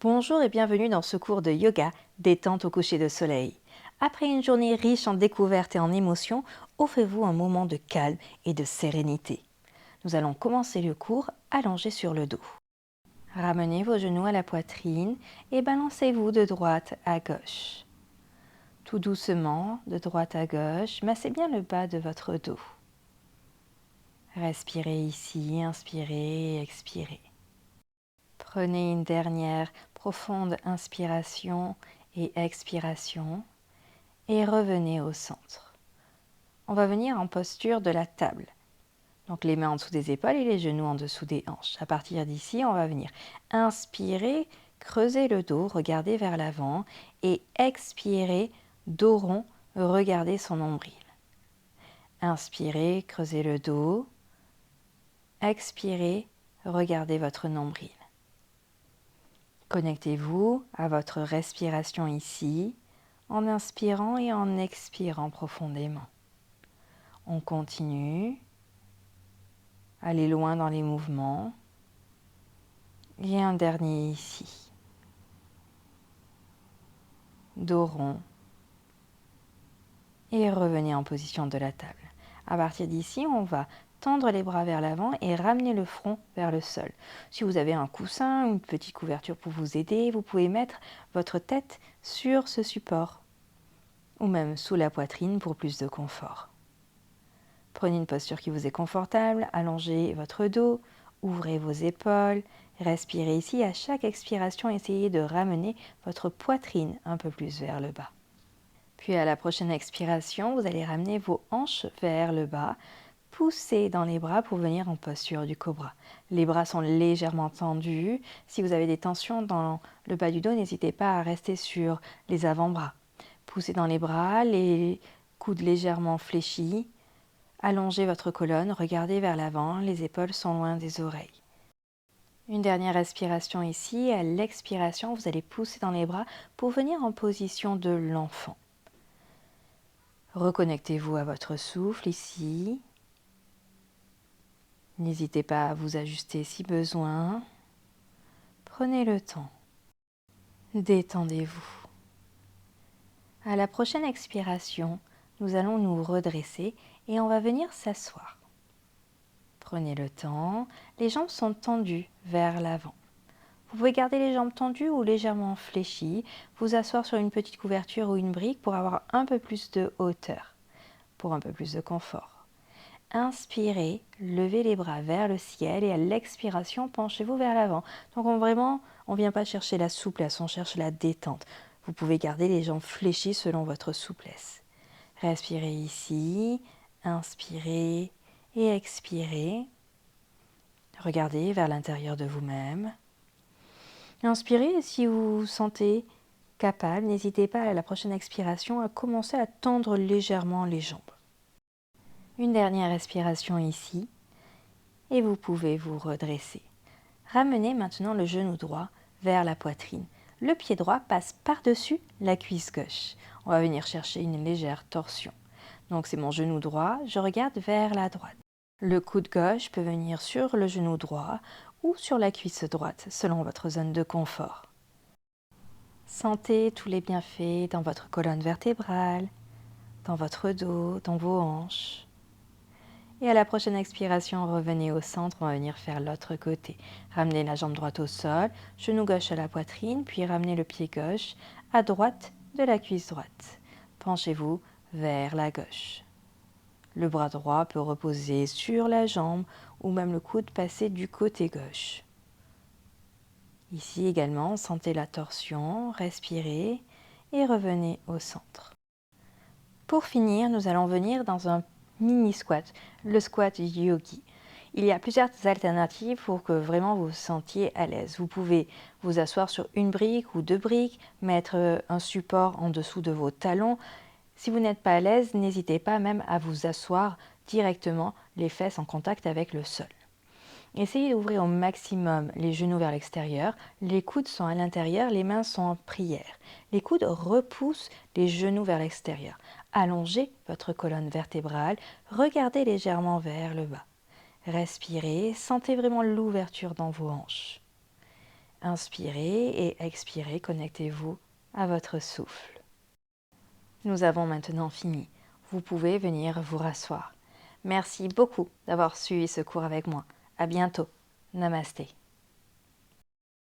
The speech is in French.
Bonjour et bienvenue dans ce cours de yoga détente au coucher de soleil. Après une journée riche en découvertes et en émotions, offrez-vous un moment de calme et de sérénité. Nous allons commencer le cours allongé sur le dos. Ramenez vos genoux à la poitrine et balancez-vous de droite à gauche. Tout doucement, de droite à gauche, massez bien le bas de votre dos. Respirez ici, inspirez et expirez. Prenez une dernière profonde inspiration et expiration et revenez au centre. On va venir en posture de la table. Donc les mains en dessous des épaules et les genoux en dessous des hanches. À partir d'ici, on va venir inspirer, creuser le dos, regarder vers l'avant et expirer, dos rond, regarder son nombril. Inspirez, creusez le dos. Expirez, regardez votre nombril. Connectez-vous à votre respiration ici, en inspirant et en expirant profondément. On continue, allez loin dans les mouvements. Et un dernier ici. Dos rond. Et revenez en position de la table. À partir d'ici, on va tendre les bras vers l'avant et ramener le front vers le sol. Si vous avez un coussin, une petite couverture pour vous aider, vous pouvez mettre votre tête sur ce support ou même sous la poitrine pour plus de confort. Prenez une posture qui vous est confortable, allongez votre dos, ouvrez vos épaules, respirez ici. À chaque expiration, essayez de ramener votre poitrine un peu plus vers le bas. Puis à la prochaine expiration, vous allez ramener vos hanches vers le bas, poussez dans les bras pour venir en posture du cobra. Les bras sont légèrement tendus. Si vous avez des tensions dans le bas du dos, n'hésitez pas à rester sur les avant-bras. Poussez dans les bras, les coudes légèrement fléchis. Allongez votre colonne, regardez vers l'avant, les épaules sont loin des oreilles. Une dernière respiration ici. À l'expiration, vous allez pousser dans les bras pour venir en position de l'enfant. Reconnectez-vous à votre souffle ici. N'hésitez pas à vous ajuster si besoin. Prenez le temps. Détendez-vous. À la prochaine expiration, nous allons nous redresser et on va venir s'asseoir. Prenez le temps. Les jambes sont tendues vers l'avant. Vous pouvez garder les jambes tendues ou légèrement fléchies, vous asseoir sur une petite couverture ou une brique pour avoir un peu plus de hauteur, pour un peu plus de confort. Inspirez, levez les bras vers le ciel et à l'expiration, penchez-vous vers l'avant. Donc on ne vient pas chercher la souplesse, on cherche la détente. Vous pouvez garder les jambes fléchies selon votre souplesse. Respirez ici, inspirez et expirez. Regardez vers l'intérieur de vous-même. Inspirez et si vous vous sentez capable, n'hésitez pas à la prochaine expiration à commencer à tendre légèrement les jambes. Une dernière respiration ici et vous pouvez vous redresser. Ramenez maintenant le genou droit vers la poitrine. Le pied droit passe par-dessus la cuisse gauche. On va venir chercher une légère torsion. Donc c'est mon genou droit, je regarde vers la droite. Le coude gauche peut venir sur le genou droit ou sur la cuisse droite, selon votre zone de confort. Sentez tous les bienfaits dans votre colonne vertébrale, dans votre dos, dans vos hanches. Et à la prochaine expiration, revenez au centre, on va venir faire l'autre côté. Ramenez la jambe droite au sol, genou gauche à la poitrine, puis ramenez le pied gauche à droite de la cuisse droite. Penchez-vous vers la gauche. Le bras droit peut reposer sur la jambe ou même le coude passer du côté gauche. Ici également, sentez la torsion, respirez et revenez au centre. Pour finir, nous allons venir dans un mini squat, le squat yogi. Il y a plusieurs alternatives pour que vraiment vous vous sentiez à l'aise. Vous pouvez vous asseoir sur une brique ou deux briques, mettre un support en dessous de vos talons. Si vous n'êtes pas à l'aise, n'hésitez pas même à vous asseoir directement les fesses en contact avec le sol. Essayez d'ouvrir au maximum les genoux vers l'extérieur, les coudes sont à l'intérieur, les mains sont en prière. Les coudes repoussent les genoux vers l'extérieur. Allongez votre colonne vertébrale, regardez légèrement vers le bas. Respirez, sentez vraiment l'ouverture dans vos hanches. Inspirez et expirez, connectez-vous à votre souffle. Nous avons maintenant fini. Vous pouvez venir vous rasseoir. Merci beaucoup d'avoir suivi ce cours avec moi. À bientôt. Namasté.